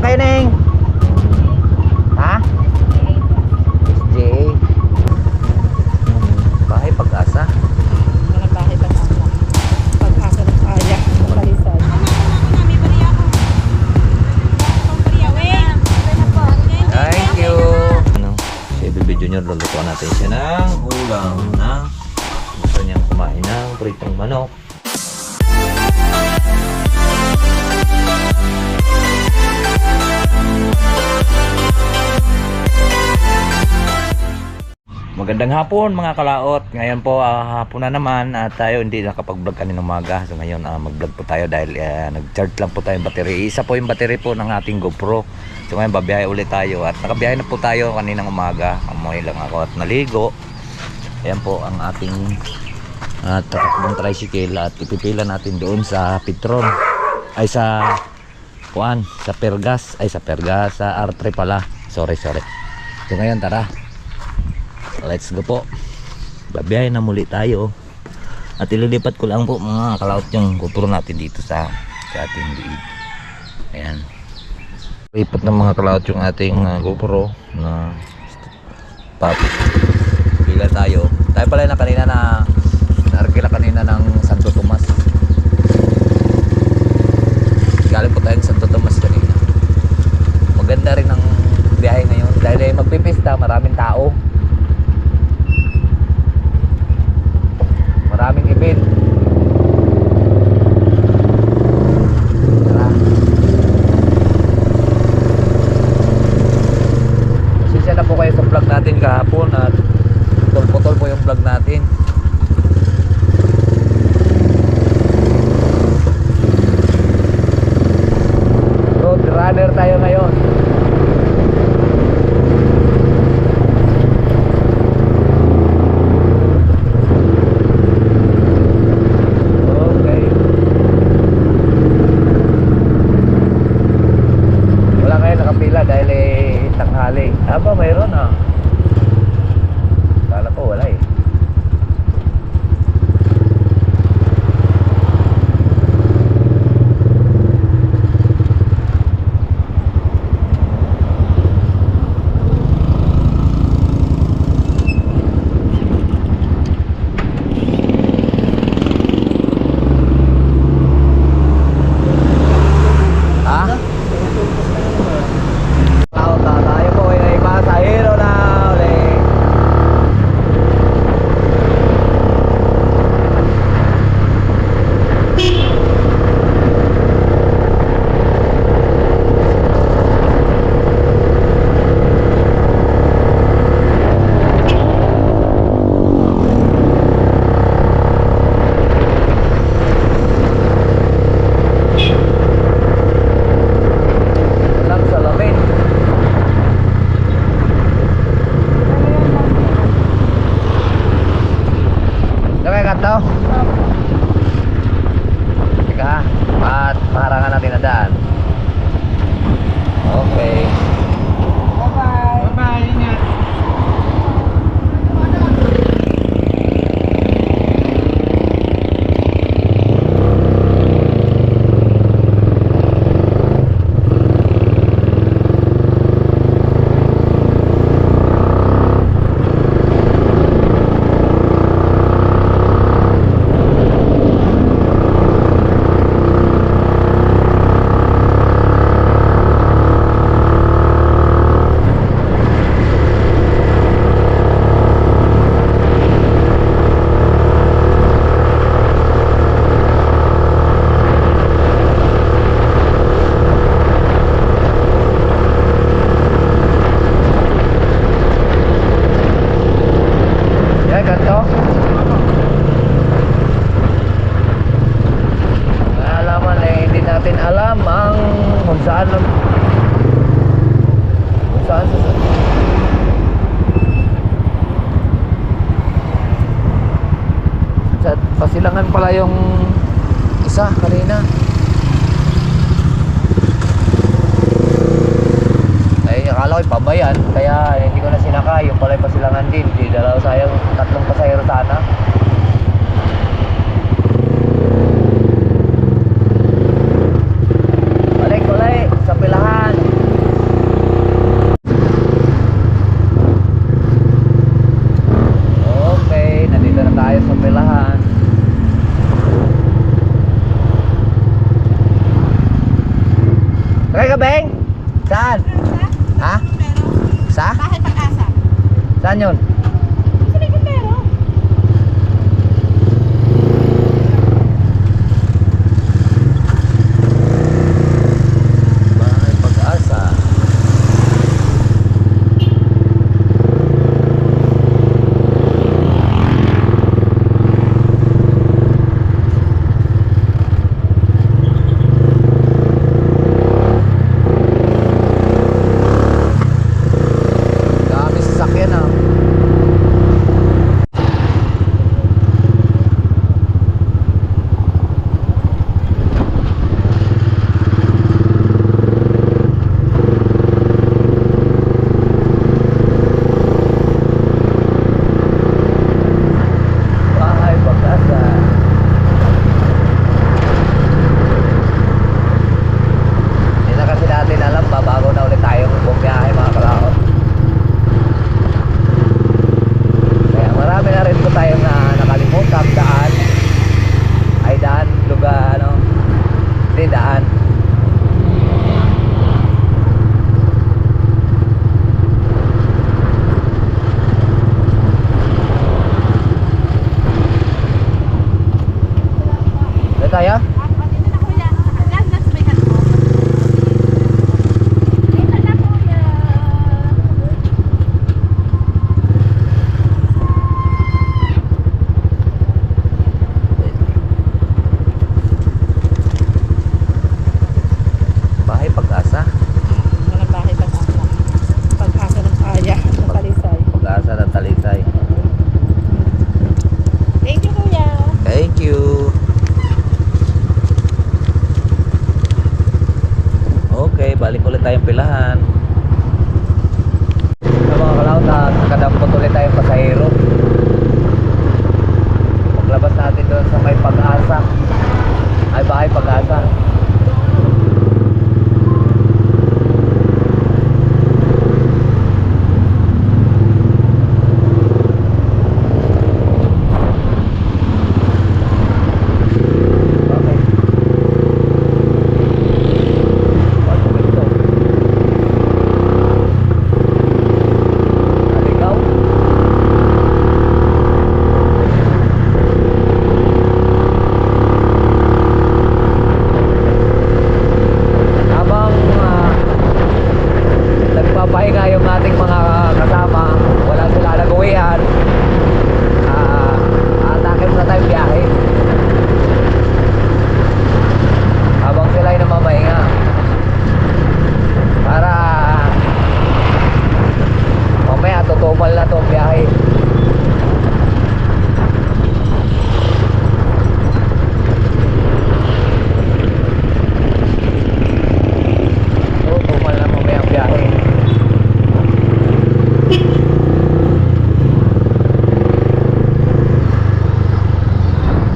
kayo, Neng? Ha? SJ. Bahay Pag-asa. Walang bahay Pag-asa. Pag-asa ng kaya. Kalisan. Thank you. Si Bibi Junior, lulutuan natin siya ng ulam na gusto niyang kumain ng pritong manok. Magandang hapon mga kalaot. Ngayon po hapon na naman at tayo hindi nakapag-vlog kaninang umaga. So ngayon mag-vlog po tayo dahil nag-charge lang po tayo yung battery. Isa po yung battery po ng ating GoPro. So ngayon babiyahe ulit tayo at nakabiyahe na po tayo kaninang umaga. Amoy lang ako at naligo. Ayan po ang ating tatakbong tricycle at ipipila natin doon sa Petron. Ay sa Kuan, sa Pergas. Ay sa Pergas, sa R3 pala. Sorry. So ngayon tara. Let's go po. Babiyahe na muli tayo. At ililipat ko lang po mga kalaot yung GoPro natin dito sa ating liid. Ayan. Lipat ng mga kalaot yung ating GoPro na papi. Pila tayo. Tayo pala na kanina na naarkila kanina ng Santo Tomas. Galing po tayo ng Santo Tomas kanina. Maganda rin ang biyahe ngayon dahil magpipista, maraming tao. Maraming event. Tara. Pasensya na po kayo sa vlog natin kahapon at putol-putol po yung vlog natin. Road runner tayo ngayon. Aba, mayroon Kala ko wala Pasilangan pala yung isa kanina. Ay, akala ko'y pabayan, kaya hindi ko na sinakay. Yung pala yung pasilangan din. Di dalaw sayang, tatlong pasahero sana. Balik sa pilahan. Sakay ka, Beng? Saan? Ha? Sa? Bahay Pag-asa. Saan yun? Sa may Buntero. Bahay Pag-asa. Dami sasakyan ah. Bahay Pag-asa. Hindi na kasi natin alam, babago na ulit tayong bumiyahe mga kalahot. Kaya marami na rin po tayong na nakalimutan daan. Ay daan, lugar, ano? Hindi daan. Dito tayo? Dito na kuya. Diyan sa may kanto. Dito na kuya. Bahay Pag-asa. Walang bahay Pag-asa. Pag-asa ng kaya. Ng Talisay. Pag-asa ng Talisay. Thank you kuya. Thank you. Okay, balik ulit tayong pilahan. Sa mga kalahot, nakadampot ulit tayong pasahero. Paglabas natin doon sa may Pag-asa. Ay, Bahay Pag-asa. Okay. Bago ito. Naligaw. Habang nagpapahinga yung ating mga kasama, wala sila nag-uwihan, atake muna tayong biyahe. Habang sila ay namamahinga. Para mamaya tutumal na itong biyahe. Tutumal na mamaya ang biyahe.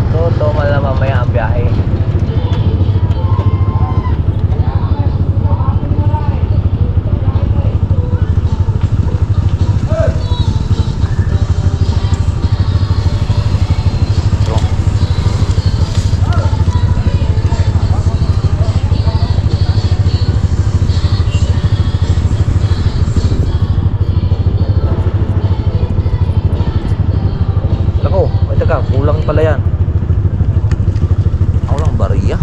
Tutumal na mamaya ang biyahe. Ako, ay teka, kulang pala yan. Kulang bariya.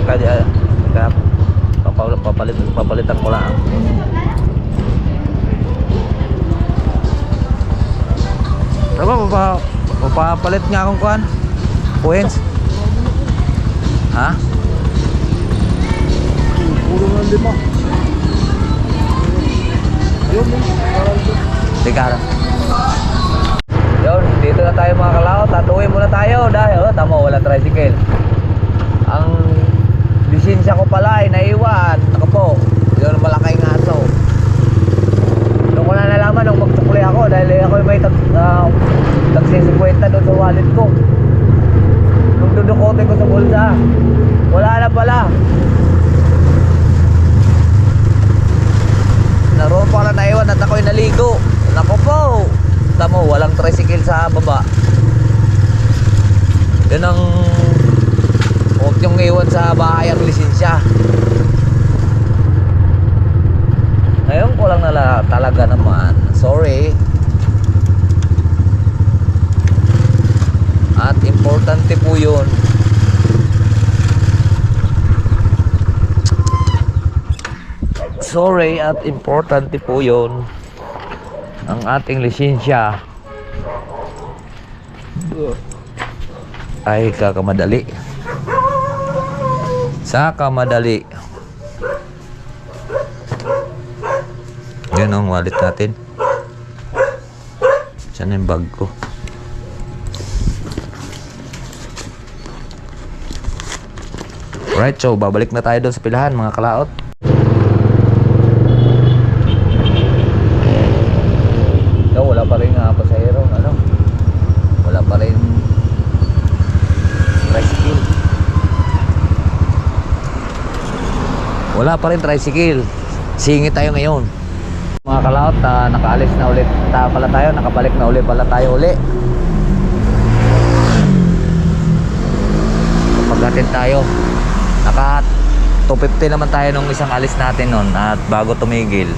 Teka, papalitan ko lang. Diba, papalit nga akong kuhan? Points? Ha? Puro ng 5. Ayun, Teka lang. Yun, dito na tayo mga kalahot. Tatuwi muna tayo dahil tama, wala tricycle. Ang lisensya ko pala ay naiwan. Ako po, yun malaking aso. Doon ko na nalaman nung magsukli ako dahil ako may tagsisikwenta doon sa wallet ko. Nung dudukotin ko sa bulsa, wala na pala. Naroon pa na naiwan at ako'y naligo. Nako po, tamo, walang tricycle sa baba. Yun ang nyong iwan sa bahay ang lisensya. Ngayon ko lang talaga naman. Sorry. At importante po yun. Sorry at importante po yun. Ang ating lisensya ay kakamadali. Sa kamadali. Yun ang wallet natin. Saan yung bag ko? Alright, so babalik na tayo doon sa pilahan mga kalaot. So, wala pa rin pasahero, ano? Wala pa rin tricycle. Wala pa rin tricycle. Singit tayo ngayon. Mga kalaot, nakaalis na ulit pala tayo, nakabalik na ulit pala tayo uli. Pagdating tayo, naka 250 naman tayo nung isang alis natin nun. At bago tumigil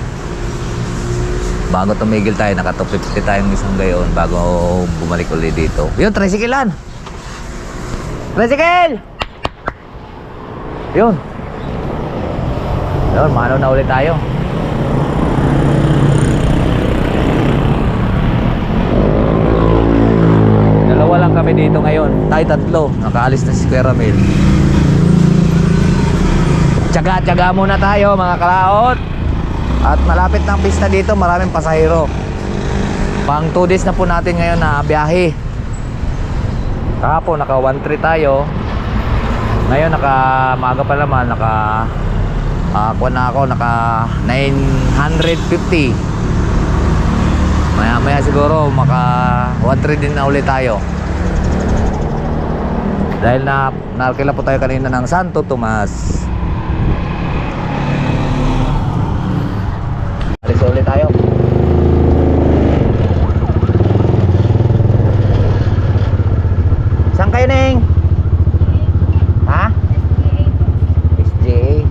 tayo, naka 250 tayong isang gayon bago bumalik ulit dito. Yun, tricyclean! Tricycle! Yun, mano na ulit tayo. Dalawa lang kami dito ngayon. Tayo tatlo. Nakaalis na si Kuya Ramil. Tsaga-tsaga muna tayo mga kalaot. At malapit ng pista dito, maraming pasahero. Pang 2 days na po natin ngayon na biyahe. Kahapon naka 1-3 tayo. Ngayon maaga pa naman, kuha na ako, naka 950. Maya siguro maka 1-3 din na ulit tayo. Dahil nakakila po tayo kanina ng Santo Tomas. Alis ulit tayo. Saan kayo, Neng? Ha? SGA.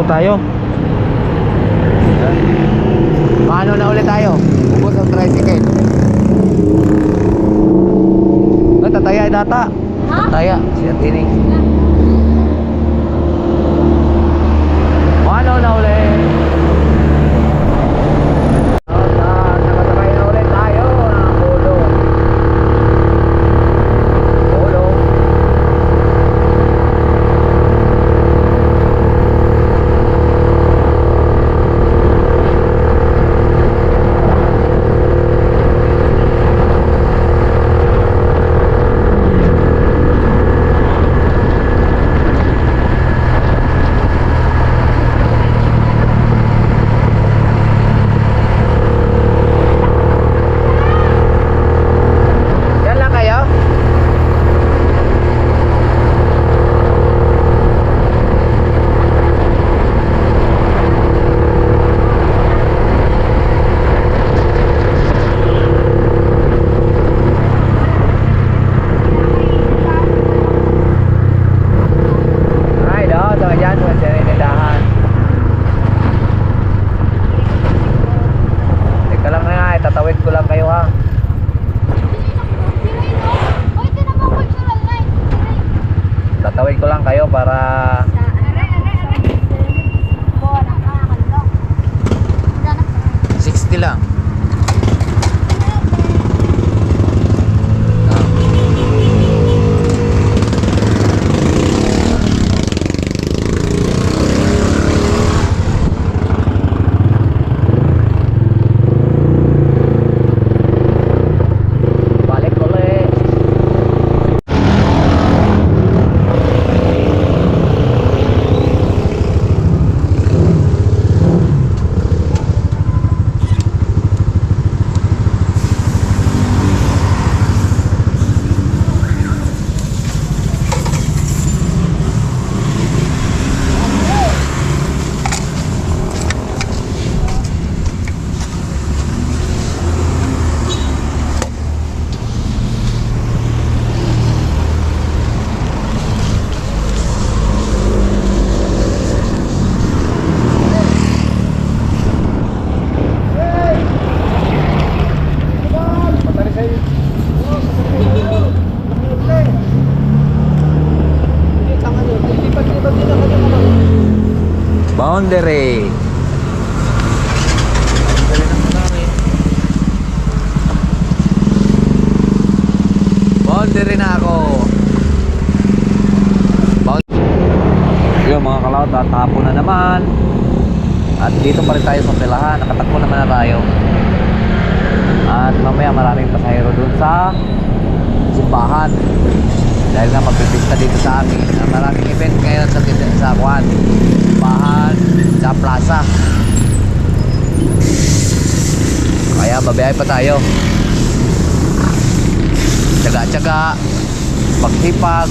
tayo. Paano na ulit tayo? Ubos ang tricycle. Ay, tataya data. Tataya, siya tining. Paano na ulit? Nakasakay na ulit tayo ng ulo. Ulo. Yan lang kayo? Ay, doon. Sa dyan. Sa sinitindahan. Teka lang nga. Tatawid ko lang kayo ha. Tatawid ko lang kayo para 60 lang. Balik ulit. Boundary. Boundary na ako. Yung mga kalawat, tatapon na naman. At dito pa rin tayo sa pilahan. Nakatakbo naman na tayo. At mamaya maraming pasahero dun sa simbahan. Dahil nga magpipista dito sa amin. Maraming event ngayon sa Kwan. Simbahan, sa plaza. Kaya babiyahe pa tayo. Tsaga-tsaga, paghipag.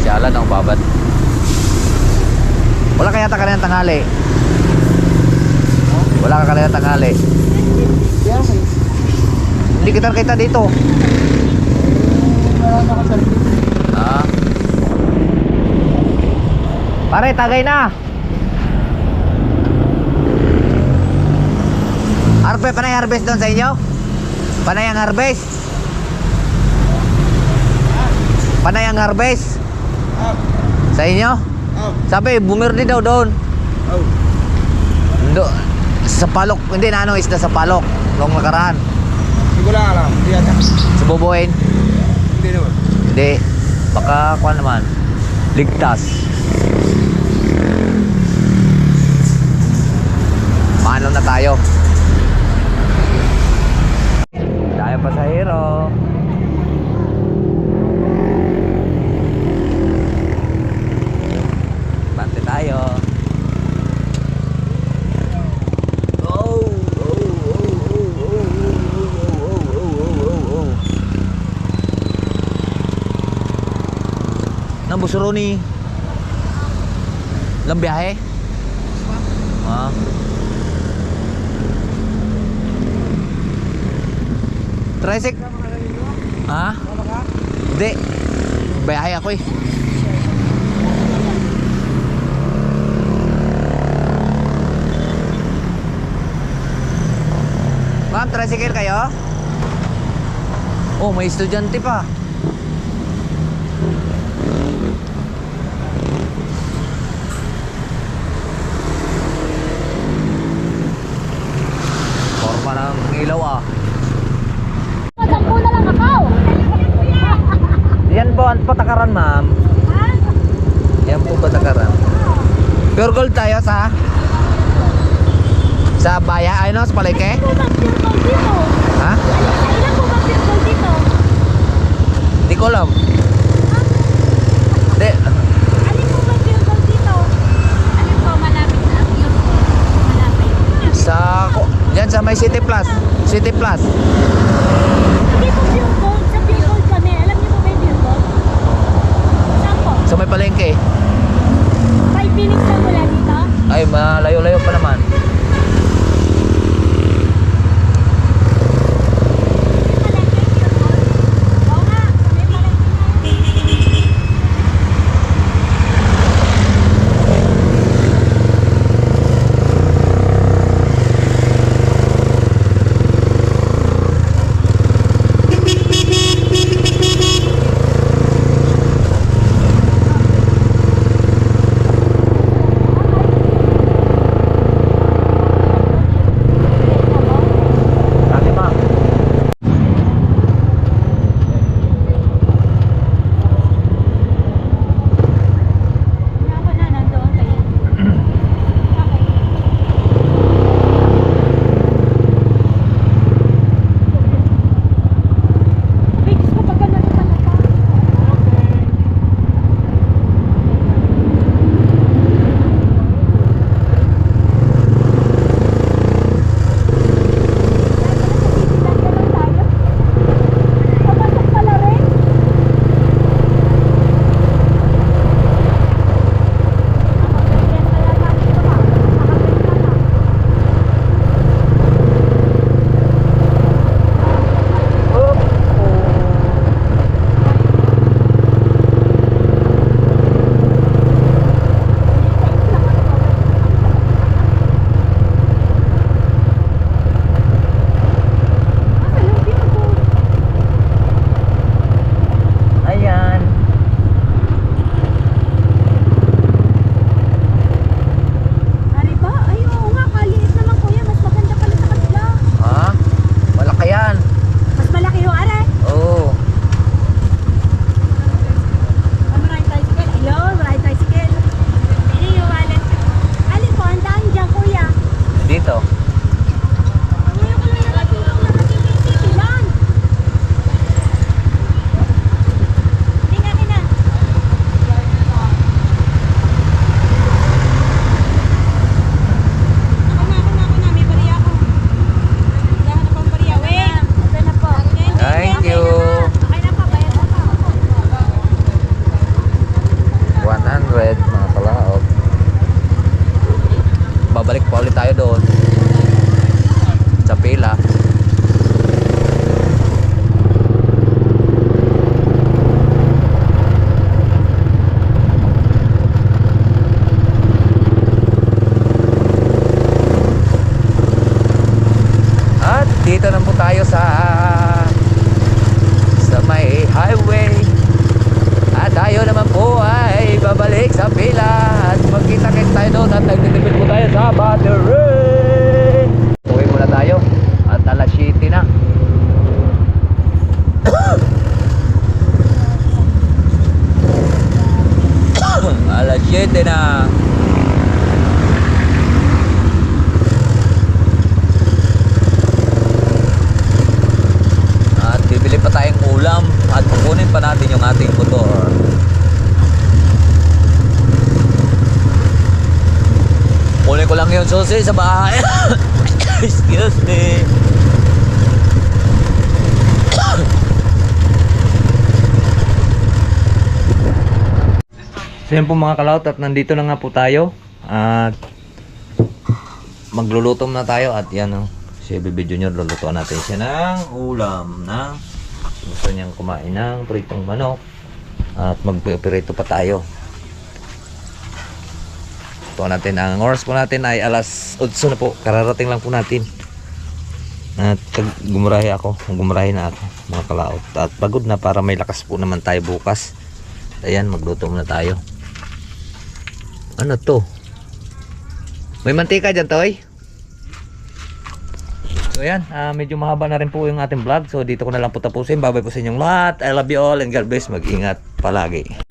Syalan ang babat. Wala kaya ta kanina tanghali? Wala ka kanina tanghali? Hindi kita dito. Ah. Pare, tagay na. Panay harvest doon sa inyo? Panay ang harvest? Panay ang harvest? Sa inyo? Sabi, bumirdi daw doon. Sa palok, hindi na ano isda sa palok nung nakaraan. Hindi ko lang alam. Hindi ata. Sa bubuin? Hindi naman. Hindi. Baka kuha naman. Ligtas. Paano na tayo? Tayo pasahero. Bante tayo. Nang Busuroni. Lang biyahe? Ah. Tresik? Ha? Hindi. Biyahe ako eh. Ma'am, tricycle kayo? Oh, may estudyante pa. Forma ng ilaw ah. Madampo na lang ako. Yan po ang patakaran, ma'am. Yan po patakaran. Pure gold tayo sa baya, ano, sa palengke? Ilan po ba pure gold dito? Ha? Ilan po ba pure gold dito? Hindi ko alam. Hindi. Alin po ba pure gold dito? Alin po malapit na ang pure gold? Malapit. Yan sa may City Plus. City Plus. Hindi po pure gold. Sa pure gold kami. Alam niyo po ba yung pure gold? Saan po? Sa may palengke. 5 minutes na mula dito? Ay, malayo-layo pa naman. Palengke, pure gold? Oo nga. May palengke na. Sabi, ma'am. Ako na, nandoon kayo. Okay. Ay, Diyos ko, pag ganun pala ka. Papasok pala rin. Ayan. Ari ba? Ay, oo nga, kaliit naman kuya. Mas maganda pala sa kanila. Ha? Malaki yan. Mas malaki yung are. Oo. Maraming tricycle. Ayun, maraming tricycle. Pili yung wallet. Alin po, ang daan dyan kuya. Dito. Ngayon ko lang narating yung narating yung city yan. Tingnan na. Ako na. May bariya ako. Hinahanap ang bariya. Wait. Ito na po. Thank you. Okay na po, bayad na po. 100 mga kalaot. Babalik pa ulit tayo doon. Sa pila. At dito na po tayo sa may highway. At tayo naman po ay babalik sa pila at magkita-kit tayo doon at nagtitipid po tayo sa battery. Uwi muna tayo at alas 7 na. Alas 7 na. At bibili pa tayong ulam at kukunin pa natin yung ating motor. Kunin ko lang yung susi sa bahay. Excuse me. So yun po mga kalaot at nandito na nga po tayo. At maglulutom na tayo at yan o. Si Baby Junior, lulutuan natin siya ng ulam na gusto niyang kumain ng pritong manok. At magpipirito pa tayo. Ito natin, ang oras po natin ay alas 8 na po. Kararating lang po natin. At gumurahe na ako mga kalaot. At pagod na para may lakas po naman tayo bukas. Ayan, magluto muna tayo. Ano to? May mantika dyan, Toy? So ayan, medyo mahaba na rin po yung ating vlog. So dito ko na lang po tapusin. Babay po sa inyong lahat. I love you all and God bless. Mag-ingat palagi.